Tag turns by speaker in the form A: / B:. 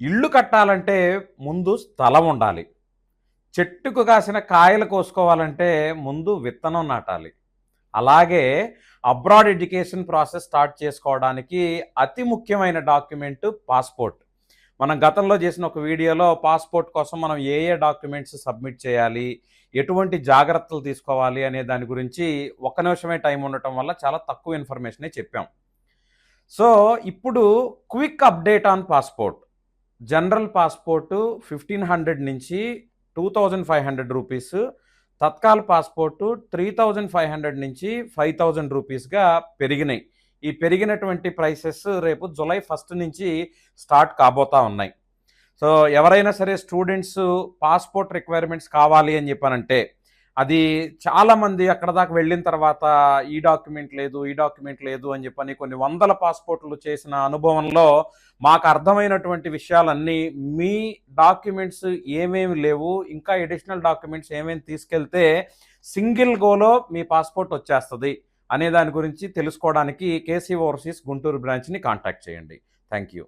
A: ఇల్లు కట్టాలంటే ముందు స్థలం ఉండాలి. చెట్టుకు కాసిన కాయలు కోసుకోవాలంటే ముందు విత్తనం నాటాలి. అలాగే అబ్రాడ్ ఎడ్యుకేషన్ ప్రాసెస్ స్టార్ట్ చేసుకోవడానికి అతి ముఖ్యమైన డాక్యుమెంట్ పాస్‌పోర్ట్. మనం గతంలో చేసిన ఒక వీడియోలో పాస్‌పోర్ట్ కోసం మనం ఏ ఏ డాక్యుమెంట్స్ సబ్మిట్ చేయాలి, ఎటువంటి జాగ్రత్తలు తీసుకోవాలి అనే దాని గురించి ఒక్క నిమిషమే టైం ఉండటం వల్ల చాలా తక్కువ ఇన్ఫర్మేషనే చెప్పాం. సో, ఇప్పుడు quick update on passport. General passport 1500 నుంచి 2500 రూపీస్, తత్కాల్ పాస్‌పోర్టు 3500 నుంచి 5000 రూపీస్‌గా పెరిగినాయి. ఈ పెరిగినటువంటి ప్రైసెస్ రేపు జులై 1 నుంచి స్టార్ట్ కాబోతా ఉన్నాయి. సో, ఎవరైనా సరే స్టూడెంట్స్ పాస్‌పోర్ట్ రిక్వైర్మెంట్స్ కావాలి అని చెప్పానంటే, అది చాలామంది అక్కడ దాకా వెళ్ళిన తర్వాత ఈ డాక్యుమెంట్ లేదు, ఈ డాక్యుమెంట్ లేదు అని చెప్పని కొన్ని వందల పాస్‌పోర్ట్‌లు చేసిన అనుభవంలో మాకు అర్థమైనటువంటి విషయాలన్నీ మీ డాక్యుమెంట్స్ ఏమేమి లేవు, ఇంకా అడిషనల్ డాక్యుమెంట్స్ ఏమేమి తీసుకెళ్తే సింగిల్ గోలో మీ పాస్‌పోర్ట్ వచ్చేస్తది అనే దాని గురించి తెలుసుకోవడానికి కేసీ ఓవర్సీస్ గుంటూరు బ్రాంచ్‌ని కాంటాక్ట్ చేయండి. Thank you.